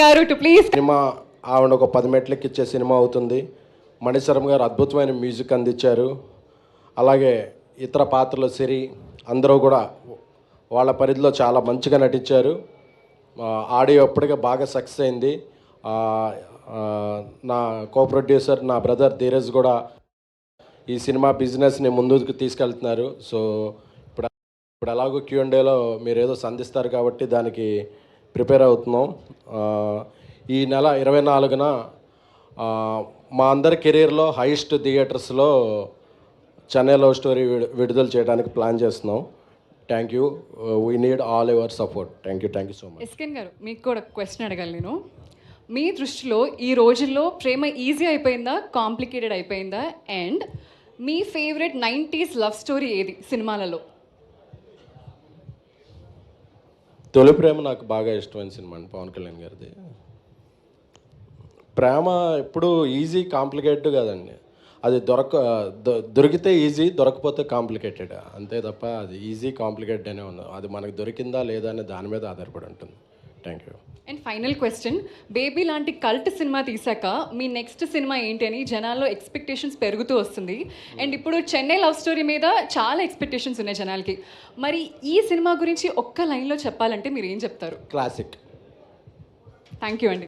గారు to please. Cinema ఆవిడ ఒక 10 మెట్లకి ఇచ్చే సినిమా అవుతుంది. మణిశర్మ గారు అద్భుతమైన మ్యూజిక్ అందించారు. అలాగే ఇతర పాత్రలు సిరి అందరూ కూడా వాళ్ళ పరిధిలో చాలా మంచిగా నటించారు. ఆడియో ఇప్పటికే బాగా సక్సెస్ అయింది. నా కో ప్రొడ్యూసర్ నా బ్రదర్ ధీరజ్ కూడా ఈ సినిమా బిజినెస్ని ముందుకు తీసుకెళ్తున్నారు. సో ఇప్పుడు ఎలాగో Q&Aలో మీరు ఏదో సంధిస్తారు కాబట్టి దానికి ప్రిపేర్ అవుతున్నాం. ఈ నెల 24న మా అందరి కెరీర్లో హైయెస్ట్ థియేటర్స్లో చెన్నై లవ్ స్టోరీ విడుదల చేయడానికి ప్లాన్ చేస్తున్నాం. Thank you. We need all your support. Thank you so much. ఎస్కెన్ గారు మీకు కూడా క్వశ్చన్ అడగాలి నేను. మీ దృష్టిలో ఈ రోజుల్లో ప్రేమ ఈజీ అయిపోయిందా, కాంప్లికేటెడ్ అయిపోయిందా? And me favourite 90s love story ఏది సినిమాలలో? తొలి ప్రేమ నాకు బాగా ఇష్టమైన సినిమా అండి, పవన్ కళ్యాణ్ గారిది. ప్రేమ ఎప్పుడు ఈజీ కాంప్లికేటెడ్ కాదండి. అది దొరికితే ఈజీ, దొరకపోతే కాంప్లికేటెడ్, అంతే తప్ప అది ఈజీ కాంప్లికేటెడ్ అనే ఉండదు. అది మనకు దొరికిందా లేదా అనే దాని మీద ఆధారపడి ఉంటుంది. Thank you. And final question, baby లాంటి కల్ట్ సినిమా తీసాక మీ నెక్స్ట్ సినిమా ఏంటి అని జనాల్లో ఎక్స్పెక్టేషన్స్ పెరుగుతూ వస్తుంది. అండ్ ఇప్పుడు చెన్నై లవ్ స్టోరీ మీద చాలా ఎక్స్పెక్టేషన్స్ ఉన్నాయి జనాలకి. మరి ఈ సినిమా గురించి ఒక్క లైన్లో చెప్పాలంటే మీరు ఏం చెప్తారు? క్లాసిక్. థ్యాంక్ యూ అండి.